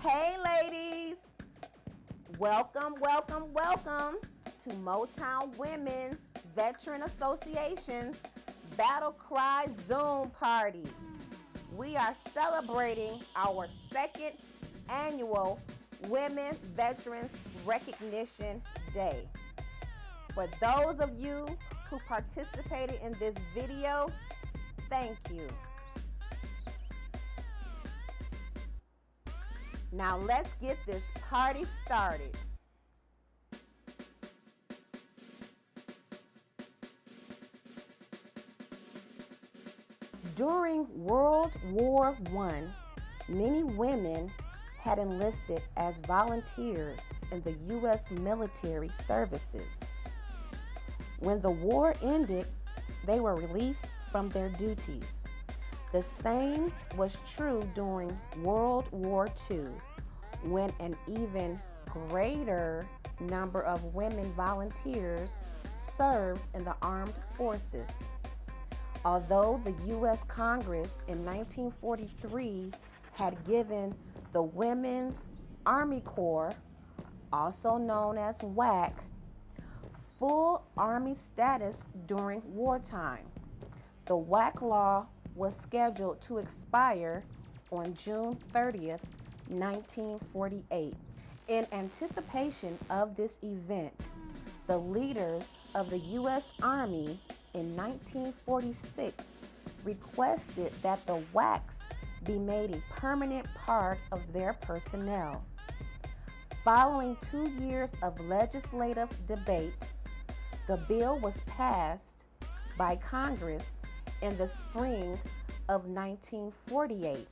Hey ladies, welcome to Motown Women's Veterans Association's Battle Cry Zoom Party. We are celebrating our second annual Women Veterans Recognition Day. For those of you who participated in this video, thank you. Now let's get this party started. During World War I, many women had enlisted as volunteers in the U.S. military services. When the war ended, they were released from their duties. The same was true during World War II, when an even greater number of women volunteers served in the armed forces. Although the U.S. Congress in 1943 had given the Women's Army Corps, also known as WAC, full Army status during wartime, the WAC law was scheduled to expire on June 30th, 1948. In anticipation of this event, the leaders of the U.S. Army in 1946 requested that the WACs be made a permanent part of their personnel. Following 2 years of legislative debate, the bill was passed by Congress in the spring of 1948.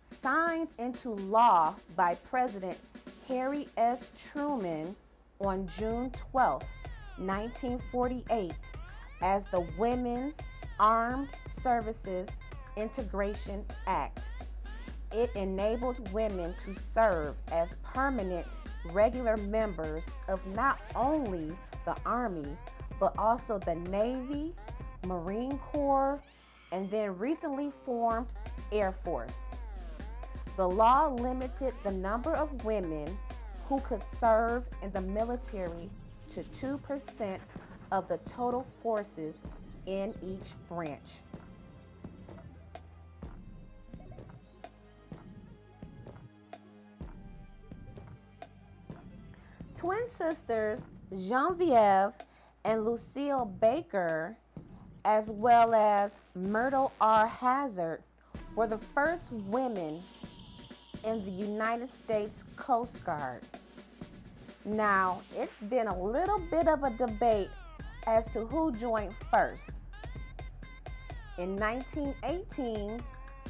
Signed into law by President Harry S. Truman on June 12, 1948, as the Women's Armed Services Integration Act. It enabled women to serve as permanent, regular members of not only the Army, but also the Navy, Marine Corps, and then recently formed Air Force. The law limited the number of women who could serve in the military to 2% of the total forces in each branch. Twin sisters Genevieve and Lucille Baker, as well as Myrtle R. Hazard, were the first women in the United States Coast Guard. Now, it's been a little bit of a debate as to who joined first. In 1918,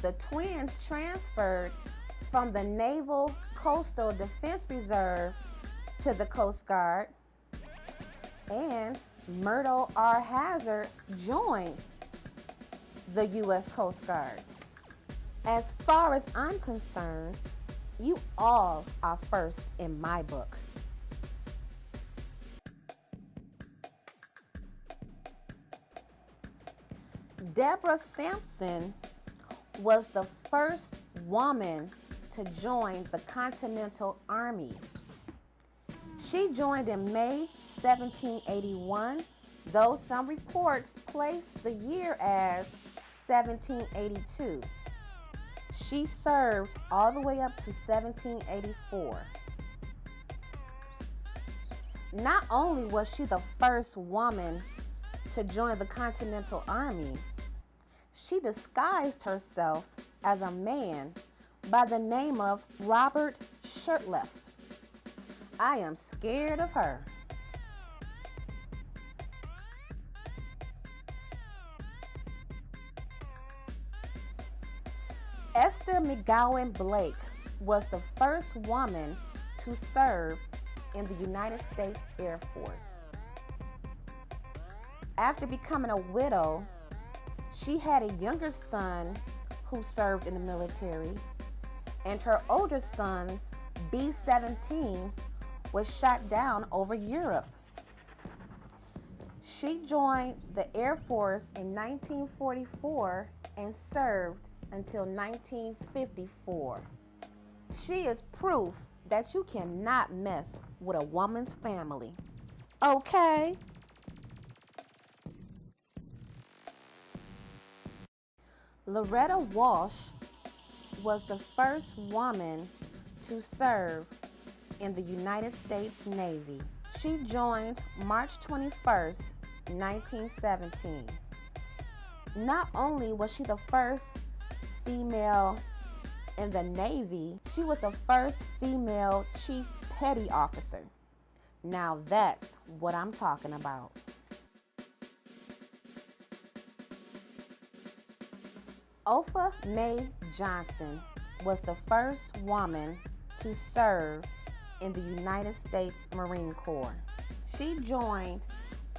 the twins transferred from the Naval Coastal Defense Reserve to the Coast Guard, and Myrtle R. Hazard joined the U.S. Coast Guard. As far as I'm concerned, you all are first in my book. Deborah Sampson was the first woman to join the Continental Army. She joined in May 1781, though some reports place the year as 1782. She served all the way up to 1784. Not only was she the first woman to join the Continental Army, she disguised herself as a man by the name of Robert Shirtliff. I am scared of her. Esther McGowan Blake was the first woman to serve in the United States Air Force. After becoming a widow, she had a younger son who served in the military, and her older son's B-17 was shot down over Europe. She joined the Air Force in 1944 and served until 1954. She is proof that you cannot mess with a woman's family. Okay? Loretta Walsh was the first woman to serve in the United States Navy. She joined March 21st, 1917. Not only was she the first female in the Navy, she was the first female chief petty officer. Now that's what I'm talking about. Opha May Johnson was the first woman to serve in the United States Marine Corps. She joined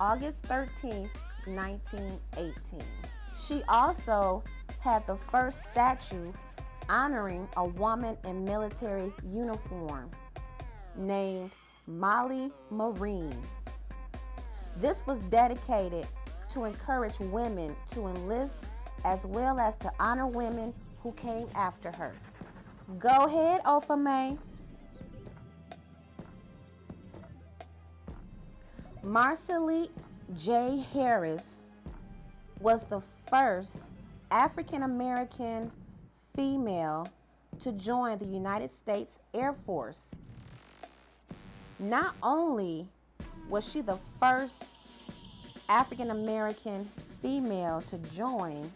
August 13th, 1918. She also had the first statue honoring a woman in military uniform named Molly Marine. This was dedicated to encourage women to enlist as well as to honor women who came after her. Go ahead, Opha May. Marcelite J. Harris was the first African-American female to join the United States Air Force. Not only was she the first African-American female to join,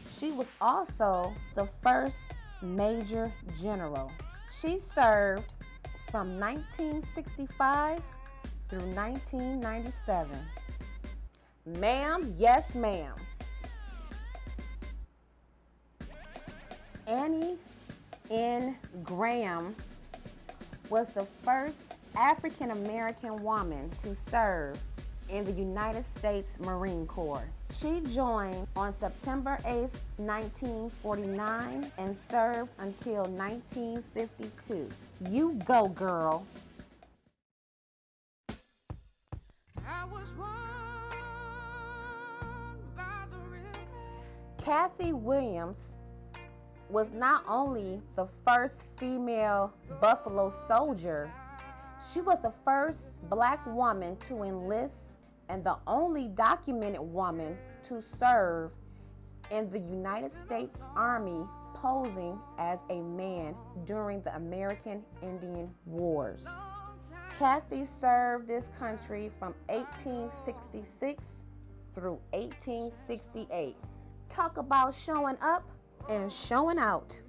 she was also the first Major General. She served from 1965 through 1997. Ma'am, yes ma'am. Annie N. Graham was the first African-American woman to serve in the United States Marine Corps. She joined on September 8, 1949 and served until 1952. You go, girl. I was won by the river. Kathy Williams was not only the first female Buffalo Soldier, she was the first Black woman to enlist and the only documented woman to serve in the United States Army posing as a man during the American Indian Wars. Kathy served this country from 1866 through 1868. Talk about showing up and showing out.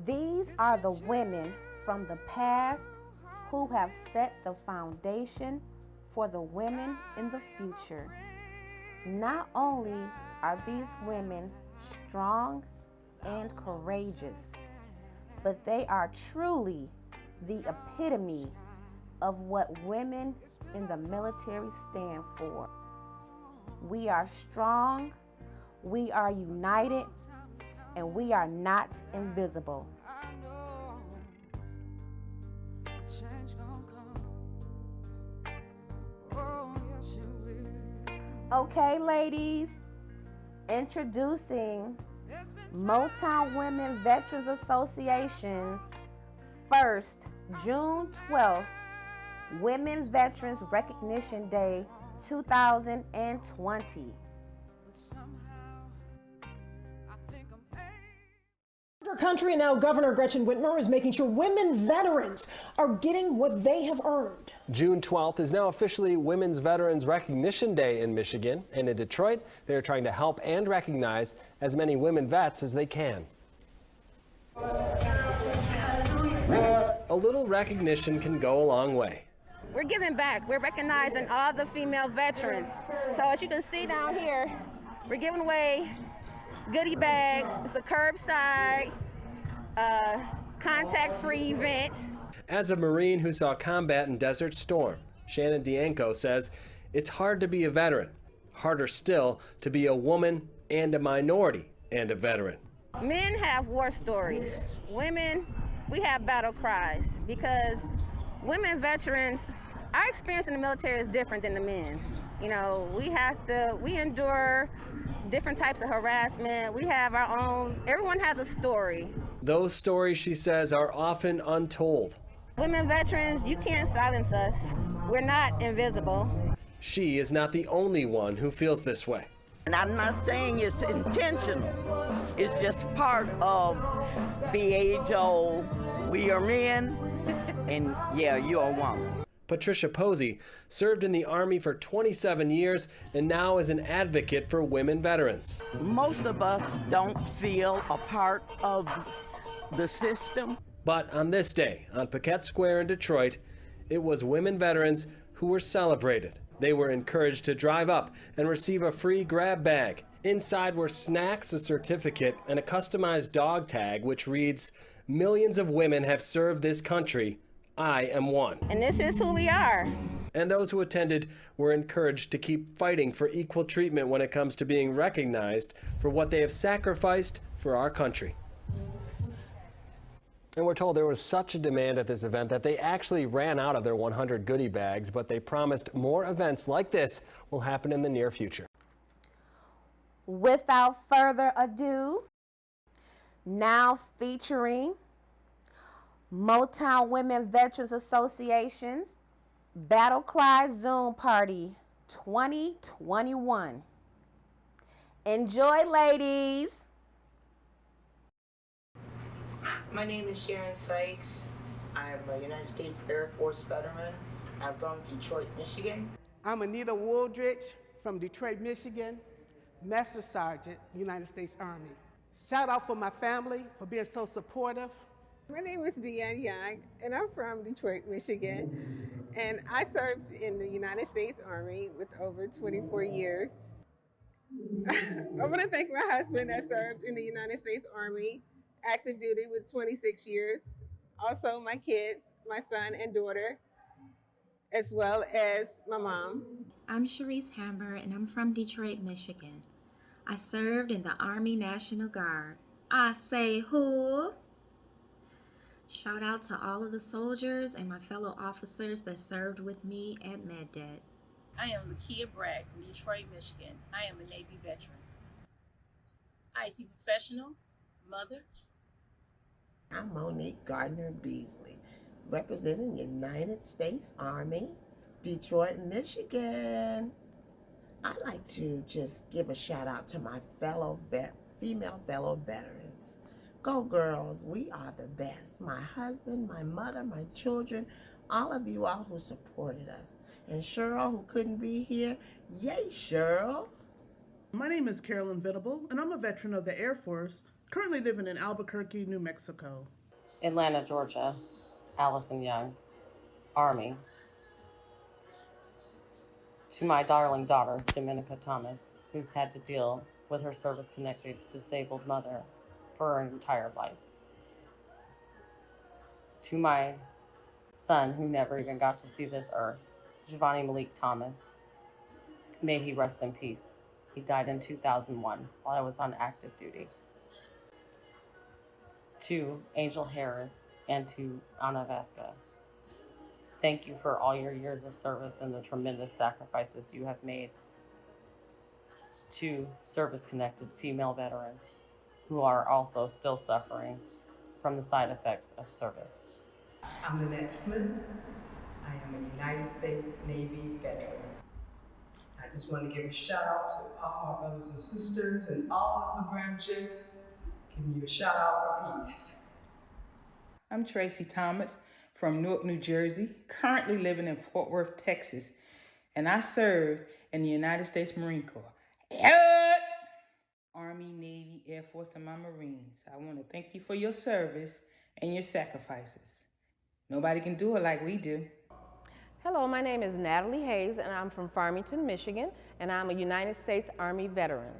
These are the women from the past who have set the foundation for the women in the future. Not only are these women strong and courageous, but they are truly the epitome of what women in the military stand for. We are strong, we are united, and we are not invisible. Okay, ladies, introducing Motown Women Veterans Association's first June 12th Women Veterans Recognition Day 2020. Our country and now Governor Gretchen Whitmer is making sure women veterans are getting what they have earned. June 12th is now officially Women's Veterans Recognition Day in Michigan, and in Detroit, they are trying to help and recognize as many women vets as they can. A little recognition can go a long way. We're giving back. We're recognizing all the female veterans. So as you can see down here, we're giving away goodie bags. It's a curbside, contact-free event. As a Marine who saw combat in Desert Storm, Shannon Dianco says it's hard to be a veteran. Harder still to be a woman and a minority and a veteran. Men have war stories. Women, we have battle cries because women veterans, our experience in the military is different than the men. You know, we endure different types of harassment. We have our own, everyone has a story. Those stories, she says, are often untold. Women veterans, you can't silence us. We're not invisible. She is not the only one who feels this way. And I'm not saying it's intentional. It's just part of the age-old, we are men, and yeah, you're a woman. Patricia Posey served in the Army for 27 years and now is an advocate for women veterans. Most of us don't feel a part of the system. But on this day, on Paquette Square in Detroit, it was women veterans who were celebrated. They were encouraged to drive up and receive a free grab bag. Inside were snacks, a certificate, and a customized dog tag which reads, "Millions of women have served this country. I am one." And this is who we are. And those who attended were encouraged to keep fighting for equal treatment when it comes to being recognized for what they have sacrificed for our country. And we're told there was such a demand at this event that they actually ran out of their 100 goodie bags, but they promised more events like this will happen in the near future. Without further ado, now featuring Motown Women Veterans Association's Battle Cry Zoom Party 2021. Enjoy, ladies. My name is Sharon Sykes. I'm a United States Air Force veteran. I'm from Detroit, Michigan. I'm Anita Wooldridge from Detroit, Michigan, Master Sergeant, United States Army. Shout out for my family for being so supportive. My name is Deanne Young, and I'm from Detroit, Michigan, and I served in the United States Army with over 24 years. I want to thank my husband that served in the United States Army, active duty with 26 years. Also my kids, my son and daughter, as well as my mom. I'm Sharice Hamber, and I'm from Detroit, Michigan. I served in the Army National Guard. I say who? Shout out to all of the soldiers and my fellow officers that served with me at MedDet. I am Lakia Bragg from Detroit, Michigan. I am a Navy veteran. IT professional, mother. I'm Monique Gardner Beasley, representing United States Army, Detroit, Michigan. I'd like to just give a shout out to my female fellow veterans. Go girls, we are the best. My husband, my mother, my children, all of you all who supported us. And Cheryl, who couldn't be here, yay Cheryl. My name is Carolyn Venable, and I'm a veteran of the Air Force, currently living in Albuquerque, New Mexico. Atlanta, Georgia, Allison Young, Army. To my darling daughter, Dominica Thomas, who's had to deal with her service-connected disabled mother for her entire life. To my son, who never even got to see this earth, Giovanni Malik Thomas. May he rest in peace. He died in 2001 while I was on active duty. To Angel Harris and to Ana Vesca. Thank you for all your years of service and the tremendous sacrifices you have made. To service-connected female veterans who are also still suffering from the side effects of service. I'm Lynette Smith. I am a United States Navy veteran. I just want to give a shout out to all my brothers and sisters and all of the branches. Giving you a shout out for peace. I'm Tracy Thomas from Newark, New Jersey, currently living in Fort Worth, Texas, and I served in the United States Marine Corps. Army, Navy, Air Force, and my Marines. I want to thank you for your service and your sacrifices. Nobody can do it like we do. Hello, my name is Natalie Hayes, and I'm from Farmington, Michigan, and I'm a United States Army veteran.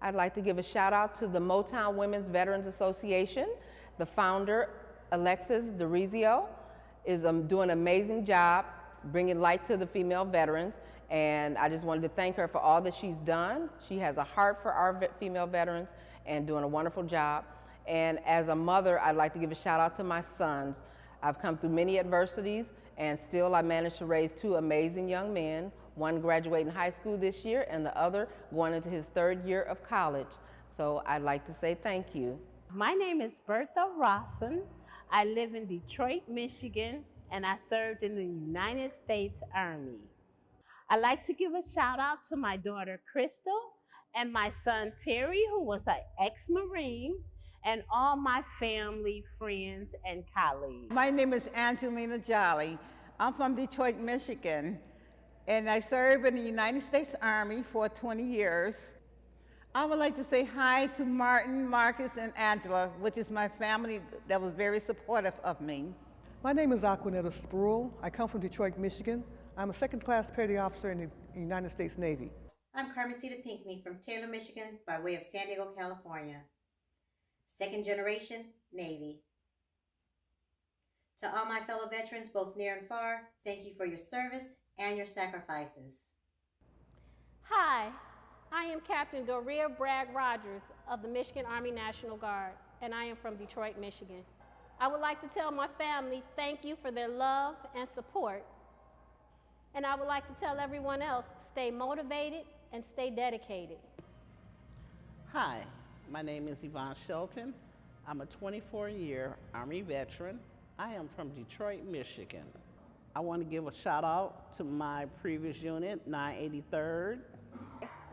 I'd like to give a shout out to the Motown Women Veterans Association. The founder, Alexis DeRizio, is doing an amazing job bringing light to the female veterans, and I just wanted to thank her for all that she's done. She has a heart for our female veterans and doing a wonderful job. And as a mother, I'd like to give a shout out to my sons. I've come through many adversities, and still I managed to raise two amazing young men, one graduating high school this year and the other going into his 3rd year of college. So I'd like to say thank you. My name is Bertha Rawson. I live in Detroit, Michigan, and I served in the United States Army. I'd like to give a shout out to my daughter Crystal and my son Terry, who was an ex-Marine, and all my family, friends, and colleagues. My name is Angelina Jolly. I'm from Detroit, Michigan, and I served in the United States Army for 20 years. I would like to say hi to Martin, Marcus, and Angela, which is my family that was very supportive of me. My name is Aquanetta Spruill. I come from Detroit, Michigan. I'm a 2nd-class petty officer in the United States Navy. I'm Carmencita Pinckney from Taylor, Michigan, by way of San Diego, California. 2nd generation Navy. To all my fellow veterans, both near and far, thank you for your service and your sacrifices. Hi, I am Captain Doria Bragg Rogers of the Michigan Army National Guard, and I am from Detroit, Michigan. I would like to tell my family thank you for their love and support. And I would like to tell everyone else, stay motivated and stay dedicated. Hi, my name is Yvonne Shelton. I'm a 24-year Army veteran. I am from Detroit, Michigan. I want to give a shout out to my previous unit, 983rd.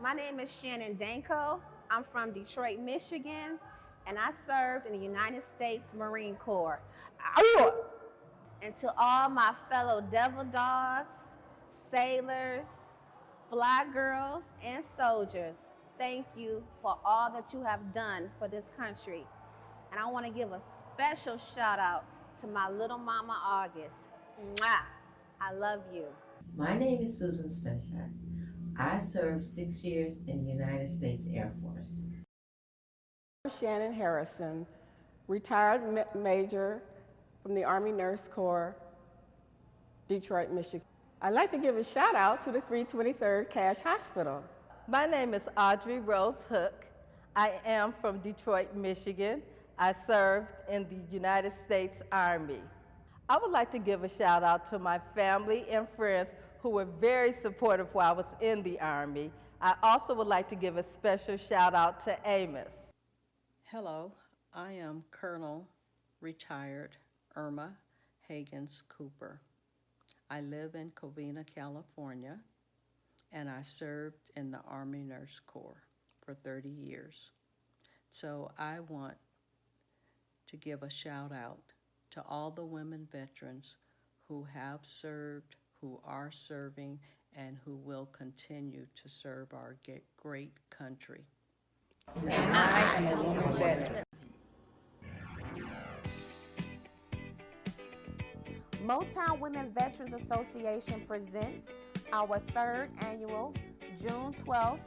My name is Shannon Danko. I'm from Detroit, Michigan, and I served in the United States Marine Corps. And to all my fellow devil dogs, sailors, fly girls, and soldiers, thank you for all that you have done for this country. And I want to give a special shout out to my little mama August. Mwah! I love you. My name is Susan Spencer. I served 6 years in the United States Air Force. I'm Shannon Harrison, retired major from the Army Nurse Corps, Detroit, Michigan. I'd like to give a shout out to the 323rd Cash Hospital. My name is Audrey Rose Hook. I am from Detroit, Michigan. I served in the United States Army. I would like to give a shout out to my family and friends who were very supportive while I was in the Army. I also would like to give a special shout out to Amos. Hello, I am Colonel retired Irma Higgins Cooper. I live in Covina, California, and I served in the Army Nurse Corps for 30 years. So I want to give a shout out to all the women veterans who have served, who are serving, and who will continue to serve our great country. And I am a woman veteran. Motown Women Veterans Association presents our 3rd annual June 12th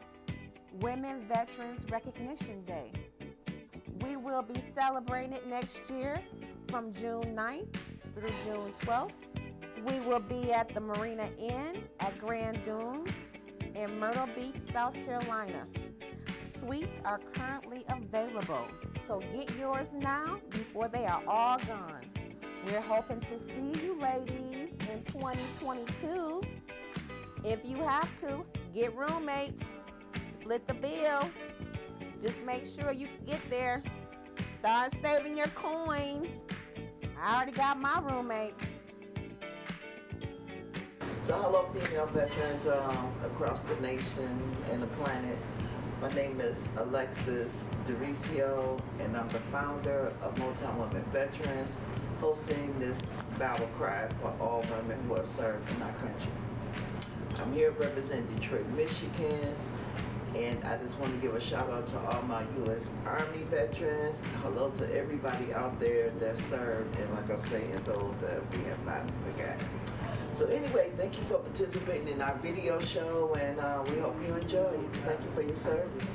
Women Veterans Recognition Day. We will be celebrating it next year from June 9th through June 12th. We will be at the Marina Inn at Grand Dunes in Myrtle Beach, South Carolina. Suites are currently available, so get yours now before they are all gone. We're hoping to see you ladies in 2022. If you have to, get roommates, split the bill. Just make sure you get there. Start saving your coins. I already got my roommate. So hello female veterans across the nation and the planet. My name is Alexis Dericio, and I'm the founder of Motown Women Veterans, hosting this battle cry for all women who have served in our country. I'm here representing Detroit, Michigan, and I just want to give a shout out to all my U.S. Army veterans. Hello to everybody out there that served, and like I say, and those that we have not forgotten. So anyway, thank you for participating in our video show, and we hope you enjoy it. Thank you for your service.